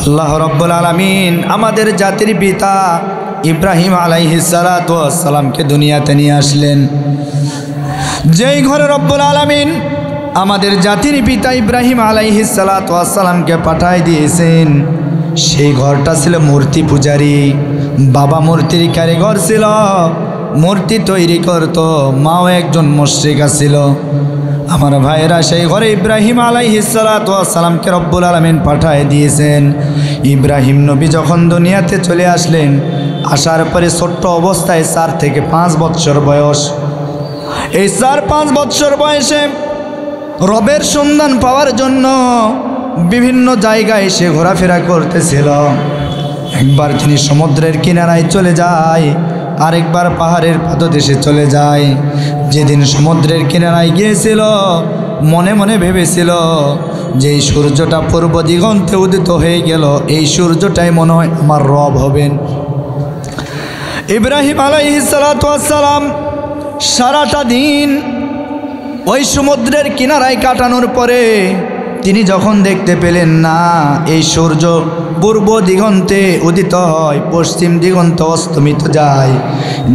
আল্লাহ রাব্বুল আলামিন আমাদের জাতির পিতা ইব্রাহিম আলাইহিস সালাতু ওয়াস সালামকে দুনিয়াতে নিয়ে আসলেন। যেই ঘরে রব্বুল আলামিন আমাদের জাতির পিতা ইব্রাহিম আলাইহিস সালাতু ওয়াস সালামকে পাঠায় দিয়েছেন, সেই ঘরটা ছিল মূর্তি পূজারী। বাবা মূর্তির কারিগর ছিল, মূর্তি তৈরি করত। মাও একজন মুশরিকা ছিল। আমার ভাইয়েরা, সেই ঘরে ইব্রাহিম আলাইহিস সালাতু ওয়াস সালামকে রব্বুল আলামিন পাঠায় দিয়েছেন। ইব্রাহিম নবী যখন দুনিয়াতে চলে আসলেন, আসার পরে ছোট্ট অবস্থায় 4 থেকে 5 বৎসর বয়স। এই 4-5 বৎসর বয়সে রবের সন্ধান পাওয়ার জন্য বিভিন্ন জায়গায় সে ঘোরাফেরা করতেছিল। একবার তিনি সমুদ্রের কিনারায় চলে যায়, আরেকবার পাহাড়ের পাদদেশে চলে যায়। যেদিন সমুদ্রের কিনারায় গিয়েছিল, মনে মনে ভেবেছিল যে এই সূর্যটা পূর্ব দিগন্তে উদিত হয়ে গেল, এই সূর্যটাই মনে হয় আমার রব হবেন। ইব্রাহিম আলাইহিস সালাতু ওয়াস সালাম সারাটা দিন ওই সমুদ্রের কিনারায় কাটানোর পরে তিনি যখন দেখতে পেলেন না এই সূর্য পূর্ব দিগন্তে উদিত হয়, পশ্চিম দিগন্তে অস্তমিত যায়,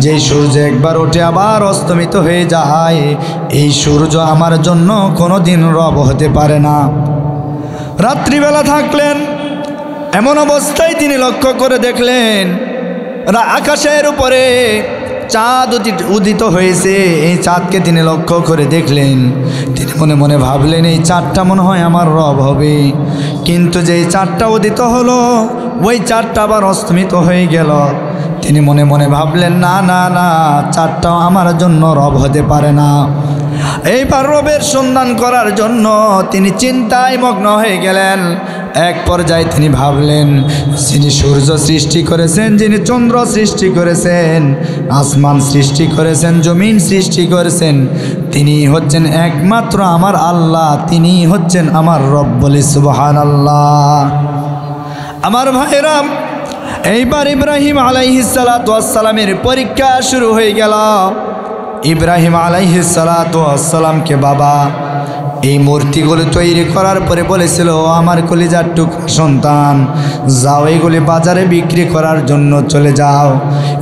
যেই সূর্য একবার ওঠে আবার অস্তমিত হয়ে যায়, এই সূর্য আমার জন্য কোনো দিন রব হতে পারে না। রাত্রিবেলা থাকলেন, এমন অবস্থায় তিনি লক্ষ্য করে দেখলেন আকাশের উপরে চাঁদ উদিত হয়েছে। এই চাঁদকে তিনি লক্ষ্য করে দেখলেন। তিনি মনে মনে ভাবলেন এই চাঁদটা মনে হয় আমার রব হবে। কিন্তু যেই চাঁদটা উদিত হলো, ওই চাঁদটা আবার অস্তমিত হয়ে গেল। তিনি মনে মনে ভাবলেন না না না, চাঁদটাও আমার জন্য রব হতে পারে না। এইবার রবের সন্ধান করার জন্য তিনি চিন্তায় মগ্ন হয়ে গেলেন। এক পর্যায়ে তিনি ভাবলেন, যিনি সূর্য সৃষ্টি করেছেন, যিনি চন্দ্র সৃষ্টি করেছেন, আসমান সৃষ্টি করেছেন, জমিন সৃষ্টি করেছেন, তিনি হচ্ছেন একমাত্র আমার আল্লাহ, তিনি হচ্ছেন আমার রব। বলি সুবহানাল্লাহ। আমার ভাইরা, এইবার ইব্রাহিম আলাইহিস সালাতু ওয়াস সালামের পরীক্ষা শুরু হয়ে গেল। ইব্রাহিম আলাইহিস সালাতু ওয়াস সালামকে বাবা এই মূর্তিগুলো তৈরি করার পরে বলেছিল, আমার কলিজার টুকরা সন্তান, যাও এগুলি বাজারে বিক্রি করার জন্য চলে যাও।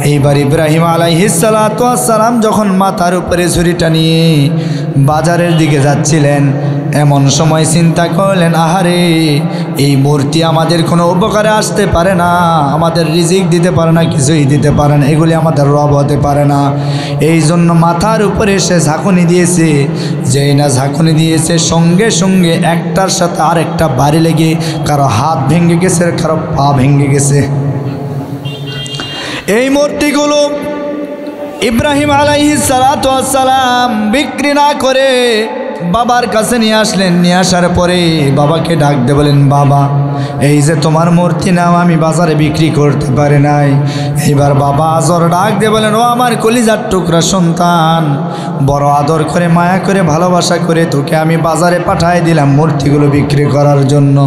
এইবার ইব্রাহিম আলাইহিস সালাতু ওয়াস সালাম যখন মাথার উপরে ছুরিটা নিয়ে বাজারের দিকে যাচ্ছিলেন, এমন সময় চিন্তা করলেন, আহারে এই মূর্তি আমাদের কোনো উপকারে আসতে পারে না, আমাদের রিজিক দিতে পারে না, কিছুই দিতে পারে না, এগুলি আমাদের রব হতে পারে না। এই জন্য মাথার উপরে সে ঝাঁকুনি দিয়েছে। যেই না ঝাঁকুনি দিয়েছে, সঙ্গে সঙ্গে একটার সাথে আরেকটা বাড়ি লেগে কারো হাত ভেঙে গেছে, কারো পা ভেঙে গেছে। এই মূর্তিগুলো ইব্রাহিম আলাইহিস সালাতু ওয়াস সালাম বিক্রি না করে বাবার কাছে নিয়ে আসলেন। নিয়ে আসার পরে বাবাকে ডাক দিয়ে বলেন, বাবা এই যে তোমার মূর্তি নাও, আমি বাজারে বিক্রি করতে পারি নাই। এইবার বাবা আজর ডাক দিয়ে বলেন, ও আমার কলিজার টুকরা সন্তান, বড় আদর করে মায়া করে ভালোবাসা করে তোকে আমি বাজারে পাঠাই দিলাম মূর্তিগুলো বিক্রি করার জন্য,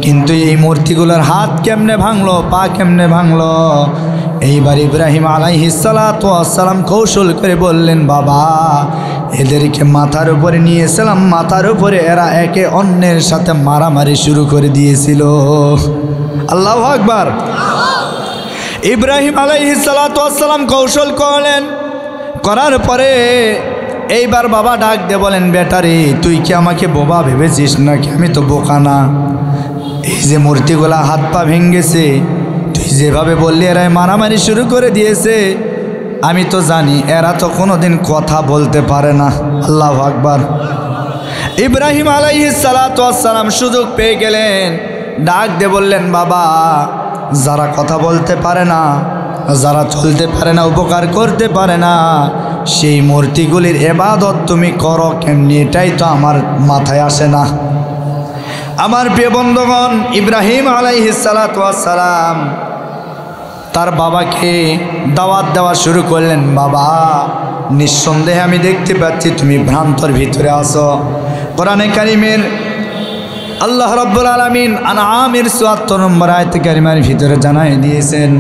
কিন্তু এই মূর্তিগুলোর হাত কেমনে ভাঙলো, পা কেমনে ভাঙলো? এইবার ইব্রাহিম আলাইহিস সালাতু ওয়াস সালাম কৌশল করে বললেন, বাবা এদেরকে মাথার উপরে নিয়েছিলাম, মাথার উপরে এরা একে অন্যের সাথে মারামারি শুরু করে দিয়েছিল। আল্লাহু আকবার। ইব্রাহিম আলাইহিস সালাতু ওয়াস সালাম কৌশল করলেন, করার পরে এইবার বাবা ডাক দিয়ে বলেন, বেটারে তুই কি আমাকে বোবা ভেবেছিস নাকি? আমি তো বোকা না। এই যে মূর্তিগুলা হাত পা ভেঙেছে, তুই যেভাবে বললি এরা মারামারি শুরু করে দিয়েছে, আমি তো জানি এরা তো কোনোদিন কথা বলতে পারে না। আল্লাহু আকবার। ইব্রাহিম আলাইহিস সালাতু ওয়াস সালাম সুযোগ পেয়ে গেলেন, ডাক দিয়ে বললেন, বাবা যারা কথা বলতে পারে না, যারা চলতে পারে না, উপকার করতে পারে না, সেই মূর্তিগুলির ইবাদত তুমি করো কেমনি, এটাই তো আমার মাথায় আসে না। আমার প্রিয় বন্ধুগণ, ইব্রাহিম আলাইহিস সালাতু ওয়াস সালাম তার বাবাকে দাওয়াত দেওয়া শুরু করলেন, বাবা নিঃসন্দেহে আমি দেখতে পাচ্ছি তুমি ভ্রান্তর ভিতরে আছো। কোরআনে কারিমের আল্লাহ রাব্বুল আলামিন আনআমের ৭৪ নম্বর আয়াতে কারিমার ভিতরে জানাই দিয়েছেন,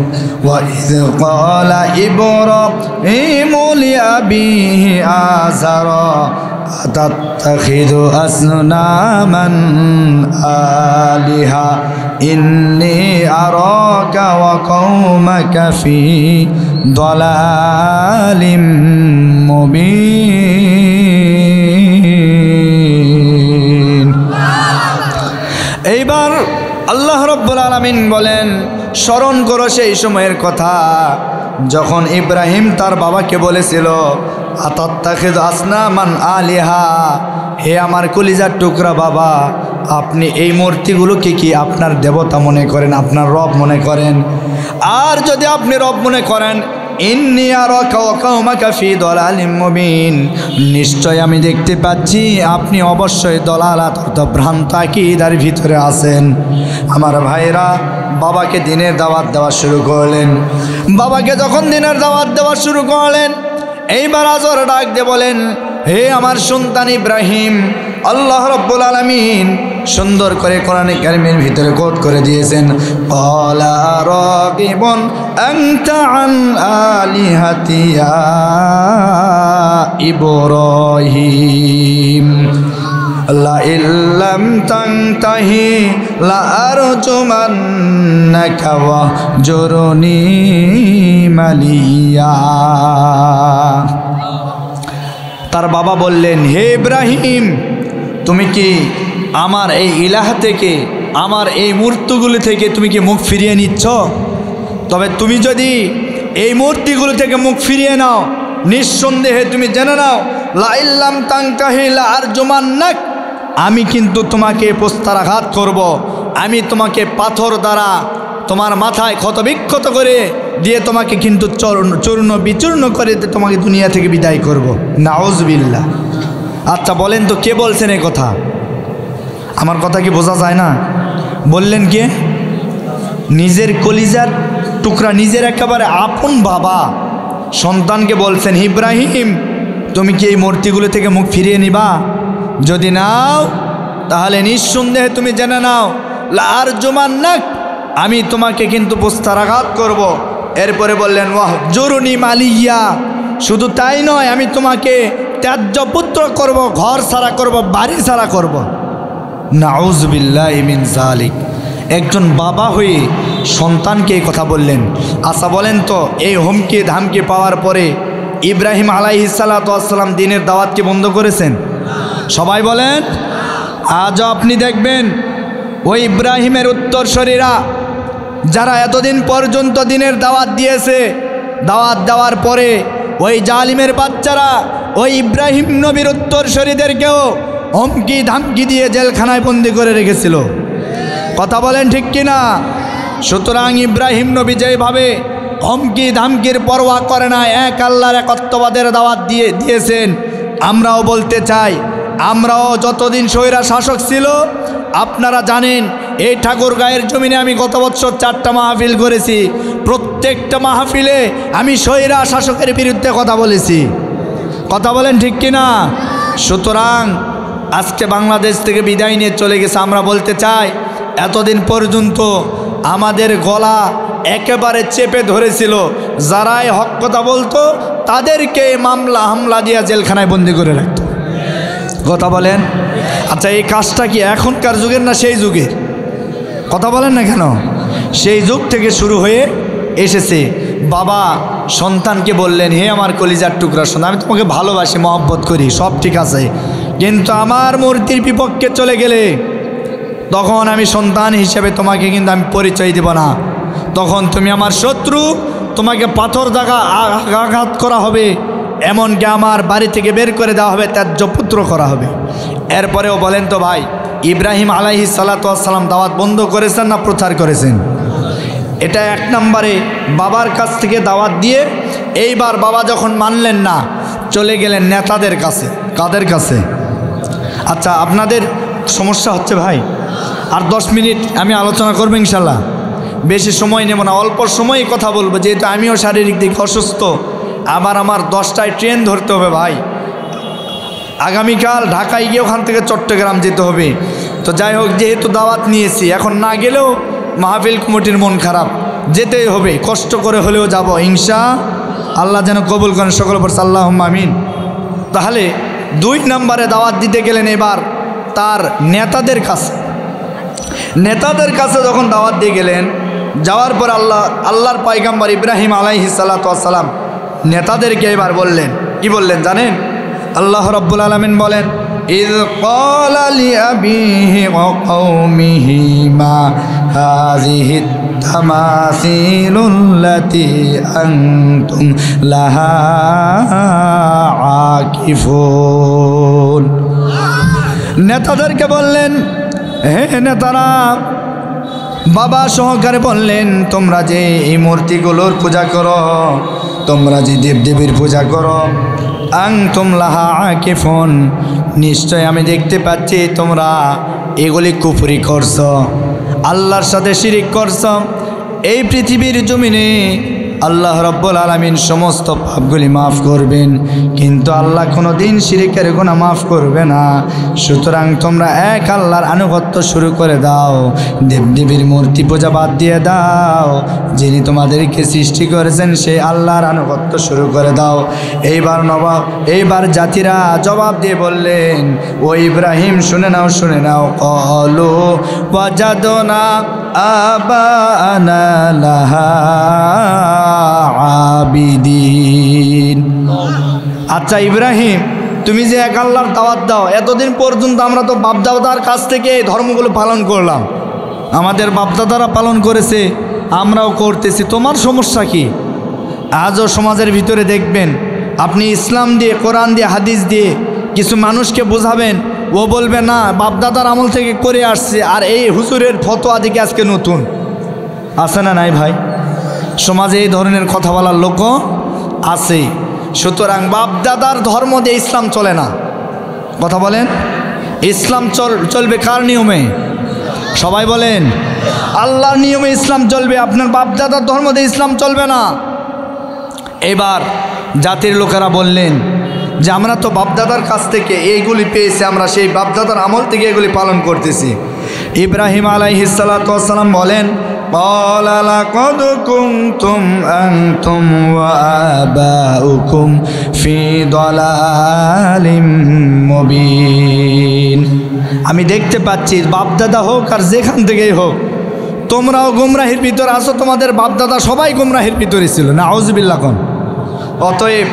ওয়া ইয ক্বালা ইব্রাহিমু লিআবিহি আযারা আতাত্তাখিযু আসনামান আলিহা ইন্নী আরাকা ওয়া কওমাকা ফি দালালিম মুবিন। এইবার আল্লাহ রাব্বুল আলামিন বলেন, স্মরণ করো সেই সময়ের কথা যখন ইব্রাহিম তার বাবাকে বলেছিল, আতাত্তাখিযু আসনামান আলিহা, হে আমার কলিজার টুকরা বাবা, আপনি এই মূর্তিগুলোকে কি আপনার দেবতা মনে করেন, আপনার রব মনে করেন? আর যদি আপনি রব মনে করেন, ইন্নী আরাকা ওয়া কওমাকা ফি দালালিম মুবিন, নিশ্চয় আমি দেখতে পাচ্ছি আপনি অবশ্যই দলালাত অর্থাৎ ভ্রান্ত আকীদার ভিতরে আছেন। আমার ভাইরা বাবাকে দিনের দাওয়াত দেওয়া শুরু করলেন। বাবাকে যখন দিনের দাওয়াত দেওয়া শুরু করলেন, এইবার আজর ডাক দিয়ে বলেন, হে আমার সন্তান ইব্রাহিম, আল্লাহ রাব্বুল আলামিন সুন্দর করে কোরআনে কারিমের ভিতরে কোট করে দিয়েছেন, ক্বালা রাগিবুন আনতা আন আলিহাতি ইয়া ইব্রাহিম লা ইল্লাম তানতাহি লা আরজুমান্নাকা ওয়াহজুরনি মালিয়া। তার বাবা বললেন, হে ইব্রাহিম, তুমি কি আমার এই ইলাহ থেকে, আমার এই মূর্তিগুলি থেকে তুমি কি মুখ ফিরিয়ে নিচ্ছ? তবে তুমি যদি এই মূর্তিগুলো থেকে মুখ ফিরিয়ে নাও, নিঃসন্দেহে তুমি জেনে নাও, লা ইল্লাম তানতাহি লা আরজুমান্নাক, আমি কিন্তু তোমাকে প্রস্তারাঘাত করব, আমি তোমাকে পাথর দ্বারা তোমার মাথায় ক্ষতবিক্ষত করে দিয়ে তোমাকে কিন্তু চূর্ণ বিচূর্ণ করে তোমাকে দুনিয়া থেকে বিদায় করব। নাউজুবিল্লাহ। আচ্ছা বলেন তো, কে বলছেন এই কথা? আমার কথা কি বোঝা যায় না? বললেন কে? নিজের কলিজার টুকরা, নিজের একেবারে আপন বাবা সন্তানকে বলছেন, ইব্রাহিম, তুমি কি এই মূর্তিগুলো থেকে মুখ ফিরিয়ে নিবা? যদি নাও তাহলে নিঃসন্দেহে তুমি জেনে নাও, লা আরজুমান্নাক, আমি তোমাকে কিন্তু প্রস্তারাঘাত করব। এরপরে বললেন, ওয়াহজুরনি মালিয়া, শুধু তাই নয়, আমি তোমাকে ত্যায্য পুত্র করব, ঘর ছাড়া করব, বাড়ি ছাড়া করব। নাউজুবিল্লাহি মিন যালিক। একজন বাবা হয়ে সন্তানকে এই কথা বললেন। আচ্ছা বলেন তো, এই হুমকি ধামকি পাওয়ার পরে ইব্রাহিম আলাইহিস সালাতু ওয়াস সালাম দিনের দাওয়াতকে বন্ধ করেছেন? সবাই বলেন। আজও আপনি দেখবেন ওই ইব্রাহিমের উত্তরসূরিরা যারা এতদিন পর্যন্ত দিনের দাওয়াত দিয়েছে, দাওয়াত দেওয়ার পরে ওই জালিমের বাচ্চারা ওই ইব্রাহিম নবীর উত্তরসূরিদেরকেও হুমকি ধামকি দিয়ে জেলখানায় বন্দি করে রেখেছিল। কথা বলেন ঠিক কিনা? সুতরাং ইব্রাহিম নবী যেভাবে হুমকি ধামকির পরোয়া করে না, এক আল্লাহর একত্ববাদের দাওয়াত দিয়েছেন, আমরাও বলতে চাই, আমরাও যতদিন স্বৈরা শাসক ছিল, আপনারা জানেন এই ঠাকুরগাঁয়ের জমিনে আমি গত বছর 4টা মাহফিল করেছি, প্রত্যেকটা মাহফিলে আমি স্বৈরা শাসকের বিরুদ্ধে কথা বলেছি। কথা বলেন ঠিক কিনা? সুতরাং আজকে বাংলাদেশ থেকে বিদায় নিয়ে চলে গেছে, আমরা বলতে চাই, এতদিন পর্যন্ত আমাদের গলা একেবারে চেপে ধরেছিল, যারাই হক কথা বলতো তাদেরকে মামলা হামলা দিয়া জেলখানায় বন্দি করে রাখত। কথা বলেন। আচ্ছা এই কাজটা কি এখনকার যুগের না সেই যুগের? কথা বলেন না কেন? সেই যুগ থেকে শুরু হয়ে এসেছে। বাবা সন্তানকে বললেন, হে আমার কলিজার টুকরা সন্তান, আমি তোমাকে ভালোবাসি, মহব্বত করি, সব ঠিক আছে, কিন্তু আমার মূর্তির বিপক্ষে চলে গেলে তখন আমি সন্তান হিসেবে তোমাকে কিন্তু আমি পরিচয় দেব না, তখন তুমি আমার শত্রু, তোমাকে পাথর দাগা আঘাত করা হবে, এমনকি আমার বাড়ি থেকে বের করে দেওয়া হবে, ত্যায্য পুত্র করা হবে। এরপরেও বলেন তো ভাই, ইব্রাহিম আলাইহিস সালাতু ওয়াস সালাম দাওয়াত বন্ধ করেছেন না প্রচার করেছেন? এটা এক নম্বরে বাবার কাছ থেকে দাওয়াত দিয়ে, এইবার বাবা যখন মানলেন না, চলে গেলেন নেতাদের কাছে। কাদের কাছে? আচ্ছা আপনাদের সমস্যা হচ্ছে ভাই, আর 10 মিনিট আমি আলোচনা করবো ইনশাল্লাহ, বেশি সময় নেব না, অল্প সময়ই কথা বলবো, যেহেতু আমিও শারীরিক দিক অসুস্থ, আবার আমার 10টায় ট্রেন ধরতে হবে ভাই, আগামীকাল ঢাকায় গিয়ে ওখান থেকে চট্টগ্রাম যেতে হবে। তো যাই হোক, যেহেতু দাওয়াত নিয়েছি, এখন না গেলেও মাহফিল কমিটির মন খারাপ, যেতেই হবে, কষ্ট করে হলেও যাব ইনশাআল্লাহ, যেন কবুল করেন সকল বলছে আল্লাহুম্মা আমিন। তাহলে 2 নম্বরে দাওয়াত দিতে গেলেন এবার তার নেতাদের কাছে। নেতাদের কাছে যখন দাওয়াত দিয়ে গেলেন, যাওয়ার পর আল্লাহর পয়গম্বর ইব্রাহিম আলাইহিস সালাতু ওয়াস সালাম নেতাদেরকে এবার বললেন, কি বললেন জানেন? আল্লাহ রাব্বুল আলামিন বলেন, ইয ক্বালা লিআবিহি ওয়া কওমিহি মা হাযিহি তামাসিলুল্লাতী আনতুম লাহা আকিফুন। নেতাদেরকে বললেন, হে নেতারা, বাবা সহকারে বললেন, তোমরা যে এই মূর্তিগুলোর পূজা করো, তোমরা যে দেবদেবীর পূজা করো, আনতুম লাহা আকিফুন, নিশ্চয় আমি দেখতে পাচ্ছি তোমরা এগুলি কুফরি করছো, আল্লাহর সাথে শিরিক করছো। এই পৃথিবীর জমিনে আল্লাহ রাব্বুল আলামিন সমস্ত পাপগুলি মাফ করবেন, কিন্তু আল্লাহ কোনো দিন শিরিকের গুনাহ মাফ করবে না। সুতরাং তোমরা এক আল্লাহর আনুগত্য শুরু করে দাও, দেবদেবীর মূর্তি পূজা বাদ দিয়ে দাও, যিনি তোমাদেরকে সৃষ্টি করেছেন সেই আল্লাহর আনুগত্য শুরু করে দাও। এইবার জাতিরা জবাব দিয়ে বললেন, ও ইব্রাহিম, শুনে নাও, ক্বালু ওয়াজাদনা আবানা লাহা আবিদিন। আচ্ছা ইব্রাহিম, তুমি যে এক আল্লাহর দাওয়াত দাও, এতদিন পর্যন্ত আমরা তো বাপদাদার কাছ থেকে এই ধর্মগুলো পালন করলাম, আমাদের বাপদাদারা পালন করেছে, আমরাও করতেছি, তোমার সমস্যা কি? আজও সমাজের ভিতরে দেখবেন, আপনি ইসলাম দিয়ে, কোরআন দিয়ে, হাদিস দিয়ে কিছু মানুষকে বোঝাবেন, ও বলবে না বাপদাদার আমল থেকে করে আসছে, আর এই হুজুরের ফতোয়া দিকে আজকে নতুন। আছে না নাই ভাই? সমাজে এই ধরনের কথা বলার লোকও আছে। সুতরাং বাপদাদার ধর্ম দিয়ে ইসলাম চলে না। কথা বলেন, ইসলাম চলবে কার নিয়মে? সবাই বলেন, আল্লাহর নিয়মে ইসলাম চলবে, আপনার বাপদাদার ধর্ম দিয়ে ইসলাম চলবে না। এবার জাতির লোকেরা বললেন যে আমরা তো বাপদাদার কাছ থেকে এইগুলি পেয়েছি, আমরা সেই বাপদাদার আমল থেকে এগুলি পালন করতেছি। ইব্রাহিম আলাইহিস সালাতু ওয়াস সালাম বলেন, قال لقد كنتم أنتم وآباؤكم في ضلال مبين। আমি দেখতে পাচ্ছি বাপদাদা হোক আর যেখান থেকেই হোক, তোমরাও গুমরাহির ভিতরে আছো, তোমাদের বাপদাদা সবাই গুমরাহির ভিতরে ছিল। নাউজুবিল্লাহ। কোন অতএব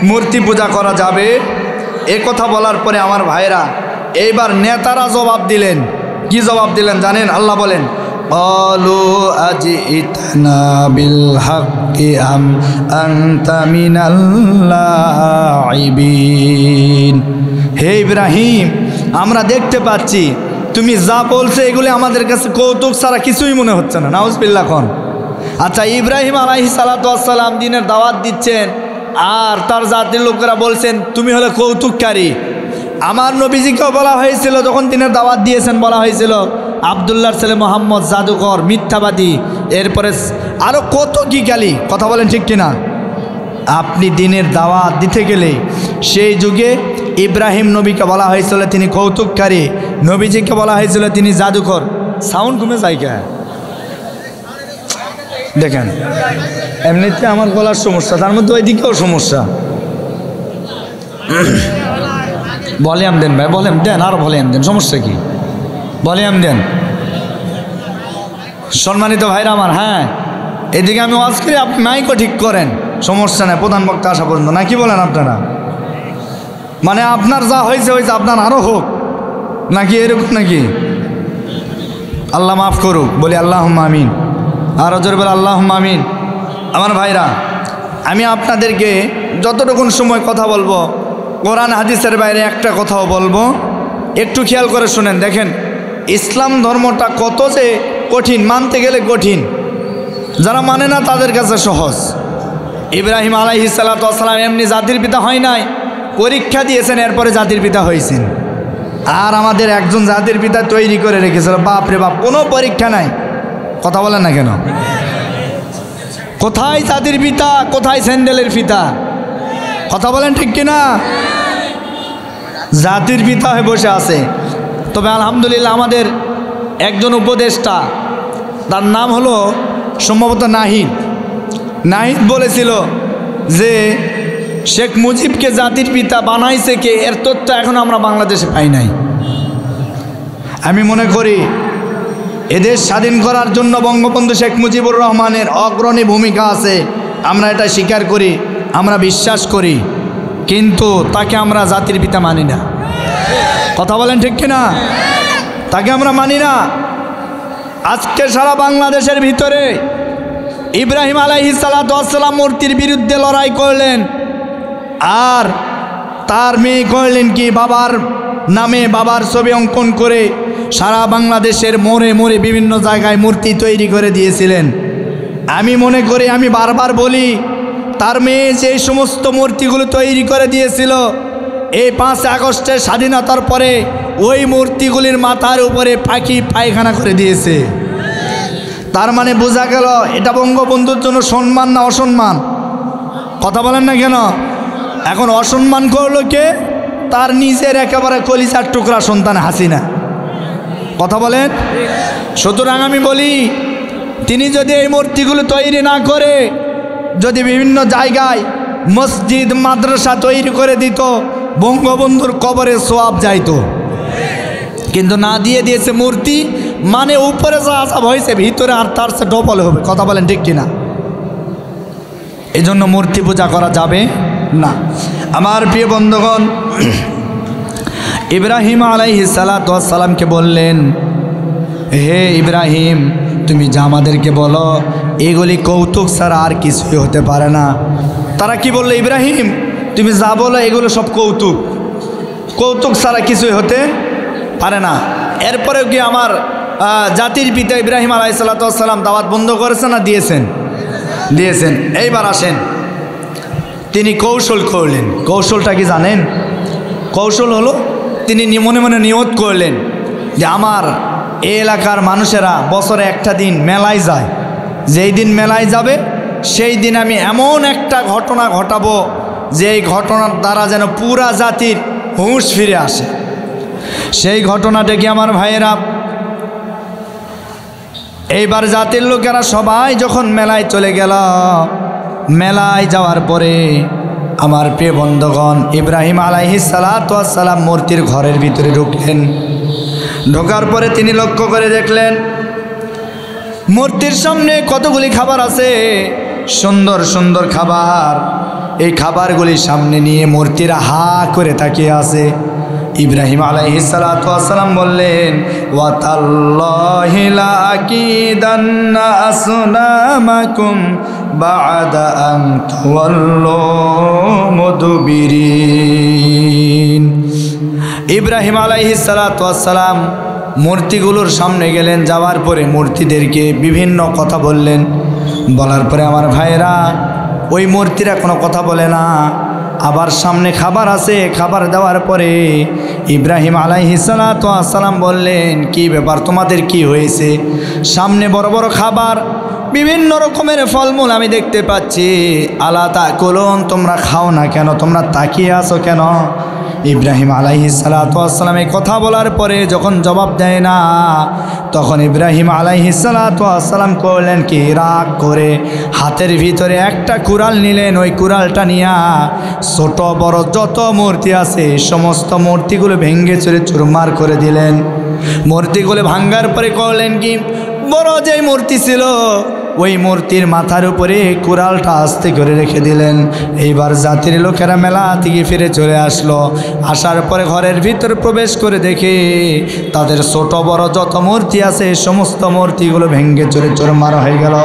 মূর্তি পূজা করা যাবে, এ কথা বলার পরে আমার ভাইরা এইবার নেতারা জবাব দিলেন। কি জবাব দিলেন জানেন? আল্লাহ বলেন, ক্বালু আজি'তানা বিল হাক্কি আম আনতা মিনাল লাইবিন। হে ইব্রাহিম, আমরা দেখতে পাচ্ছি তুমি যা বলছো এগুলি আমাদের কাছে কৌতুক ছাড়া কিছুই মনে হচ্ছে না। নাউজুবিল্লাহ। কোন আচ্ছা, ইব্রাহিম আলাইহিস সালাতু ওয়াস সালাম দ্বীনের দাওয়াত দিচ্ছেন, আর তার জাতির লোকেরা বলছেন তুমি হলে কৌতুককারী। আমার নবীজিকেও বলা হয়েছিল, যখন দিনের দাওয়াত দিয়েছেন বলা হয়েছিল আবদুল্লাহর ছেলে মোহাম্মদ জাদুকর, মিথ্যাবাদী, এরপরে আরও কত কি গালি। কথা বলেন ঠিক কিনা? আপনি দিনের দাওয়াত দিতে গেলে সেই যুগে ইব্রাহিম নবীকে বলা হয়েছিল তিনি কৌতুককারী, নবীজিকে বলা হয়েছিল তিনি জাদুকর। সাউন্ড কমে যায় কে? দেখেন, এমনিতে আমার গলার সমস্যা, তার মধ্যে ওই দিকেও সমস্যা। ভলিউম দেন ভাই, ভলিউম দেন, আরো ভলিউম দেন, সমস্যা কি? ভলিউম দেন। সম্মানিত ভাইরা আমার, হ্যাঁ এদিকে আমি ওয়াজ করি, আপনি মাইকও ঠিক করেন, সমস্যা নেই, প্রধান বক্তা আসা পর্যন্ত। না কি বলেন আপনারা? মানে আপনার যা হয়েছে হয়েছে, আপনার আরও হোক নাকি এরকম নাকি? আল্লাহ মাফ করুক, বলি আল্লাহুম্মা আমিন। আর জোরে বলে আল্লাহুম্মা আমিন। আমার ভাইরা, আমি আপনাদেরকে যতটুকু সময় কথা বলবো, কোরআন হাদিসের বাইরে একটা কথাও বলবো, একটু খেয়াল করে শুনেন। দেখেন ইসলাম ধর্মটা কত যে কঠিন, মানতে গেলে কঠিন, যারা মানে না তাদের কাছে সহজ। ইব্রাহিম আলাইহিস সালাতু ওয়াস সালাম এমনি জাতির পিতা হয় নাই, পরীক্ষা দিয়েছেন, এরপরে জাতির পিতা হয়েছেন। আর আমাদের একজন জাতির পিতা তৈরি করে রেখেছিল, বাপ রে বাপ, কোনো পরীক্ষা নাই। কথা বলেন না কেন? কোথায় জাতির পিতা, কোথায় স্যান্ডেলের পিতা? কথা বলেন ঠিক কিনা? জাতির পিতা হয়ে বসে আছে। তবে আলহামদুলিল্লাহ আমাদের একজন উপদেষ্টা, তার নাম হলো সম্ভবত নাহিদ বলেছিল যে শেখ মুজিবকে জাতির পিতা বানাইছে কে, এর তথ্য এখন আমরা বাংলাদেশে পাই নাই। আমি মনে করি এদেশ স্বাধীন করার জন্য বঙ্গবন্ধু শেখ মুজিবুর রহমানের অগ্রণী ভূমিকা আছে, আমরা এটা স্বীকার করি, আমরা বিশ্বাস করি, কিন্তু তাকে আমরা জাতির পিতা মানি না। কথা বলেন ঠিক কিনা? তাকে আমরা মানি না। আজকে সারা বাংলাদেশের ভিতরে ইব্রাহিম আলাইহিস সালাতু ওয়াস সালাম মূর্তির বিরুদ্ধে লড়াই করলেন, আর তার মেয়ে করলেন কি, বাবার নামে বাবার ছবি অঙ্কন করে সারা বাংলাদেশের মোড়ে মোড়ে বিভিন্ন জায়গায় মূর্তি তৈরি করে দিয়েছিলেন। আমি মনে করি, আমি বারবার বলি, তার মেয়ে যে সমস্ত মূর্তিগুলো তৈরি করে দিয়েছিল এই 5 আগস্টের স্বাধীনতার পরে ওই মূর্তিগুলির মাথার উপরে পাখি পায়খানা করে দিয়েছে। তার মানে বোঝা গেল এটা বঙ্গবন্ধুর জন্য সম্মান না অসম্মান? কথা বলেন না কেন? এখন অসম্মান করলো কে? তার নিজের একেবারে কলিজার টুকরা সন্তান হাসিনা। কথা বলেন। সুতরাং আমি বলি, তিনি যদি এই মূর্তিগুলো তৈরি না করে যদি বিভিন্ন জায়গায় মসজিদ মাদ্রাসা তৈরি করে দিত, বঙ্গবন্ধুর কবরে সোয়াব যাইতো, কিন্তু না দিয়ে দিয়েছে মূর্তি। মানে উপরে যা আসাব হয়েছে ভিতরে আর তার সে ডবল হবে। কথা বলেন ঠিক কিনা? এই জন্য মূর্তি পূজা করা যাবে না। আমার প্রিয় বন্ধুগণ, ইব্রাহিম আলাইহিস সালাতু ওয়াস সালামকে বললেন, হে ইব্রাহিম, তুমি যা আমাদেরকে বলো এগুলি কৌতুক ছাড়া আর কিছুই হতে পারে না। তারা কি বললো, ইব্রাহিম তুমি যা বলো এগুলো সব কৌতুক, কৌতুক ছাড়া কিছুই হতে পারে না। এরপরেও কি আমার জাতির পিতা ইব্রাহিম আলাইহিস সালাতু ওয়াস সালাম দাওয়াত বন্ধ করেছেন না দিয়েছেন? দিয়েছেন। এইবার আসেন, তিনি কৌশল করলেন। কৌশলটা কি জানেন? কৌশল হলো, তিনি মনে মনে নিয়ত করলেন যে আমার এই এলাকার মানুষেরা বছরে একটা দিন মেলায় যায়, যেই দিন মেলায় যাবে সেই দিন আমি এমন একটা ঘটনা ঘটাবো যে এই ঘটনার দ্বারা যেন পুরা জাতির হুঁশ ফিরে আসে। সেই ঘটনাটা কি আমার ভাইয়েরা, এইবার জাতির লোকেরা সবাই যখন মেলায় চলে গেল, মেলায় যাওয়ার পরে আমার প্রিয় বন্ধুগণ, ইব্রাহিম আলাইহিস সালাতু ওয়াস সালাম মূর্তির ঘরের ভিতরে ঢুকলেন। ঢোকার পরে তিনি লক্ষ্য করে দেখলেন মূর্তির সামনে কতগুলি খাবার আছে, সুন্দর সুন্দর খাবার। এই খাবারগুলি সামনে নিয়ে মূর্তিরা হা করে তাকিয়ে আছে। ইব্রাহিম আলাইহিস সালাতু ওয়াস সালাম বললেন, ওয়া তাল্লাহি লা আকিদান্না আসনামাকুম বা'দা আন তুওয়াল্লু মুদবিরিন। ইব্রাহিম আলাইহিস সালাতু ওয়াস সালাম মূর্তিগুলোর সামনে গেলেন। যাওয়ার পরে মূর্তিদেরকে বিভিন্ন কথা বললেন। বলার পরে আমার ভাইয়েরা, ওই মূর্তিরা কোনো কথা বলে না। আবার সামনে খাবার আছে, খাবার দেওয়ার পরে ইব্রাহিম আলাইহিস সালাতু ওয়াস সালাম বললেন, কি ব্যাপার, তোমাদের কি হয়েছে? সামনে বড় বড় খাবার, বিভিন্ন রকমের ফলমূল আমি দেখতে পাচ্ছি, আলা তাকুলুন, তোমরা খাও না কেন? তোমরা তাকিয়ে আছো কেন? ইব্রাহিম আলাইহিস সালাতু ওয়াস সালাম এই কথা বলার পরে যখন জবাব দেয় না, তখন ইব্রাহিম আলাইহিস সালাতু ওয়াস সালাম করলেন কি, রাগ করে হাতের ভিতরে একটা কুড়াল নিলেন। ওই কুড়ালটা নিয়ে ছোট বড় যত মূর্তি আছে সমস্ত মূর্তিগুলো ভেঙে চুরে চুরমার করে দিলেন। মূর্তিগুলো ভাঙ্গার পরে করলেন কি, বড় যেই মূর্তি ছিল ওই মূর্তির মাথার উপরে কুড়ালটা আস্তে করে রেখে দিলেন। এইবার জাতির লোকেরা মেলা থেকে ফিরে চলে আসলো। আসার পরে ঘরের ভিতরে প্রবেশ করে দেখে তাদের ছোট বড় যত মূর্তি আছে সমস্ত মূর্তিগুলো ভেঙে চুরে চুরমার হয়ে গেল।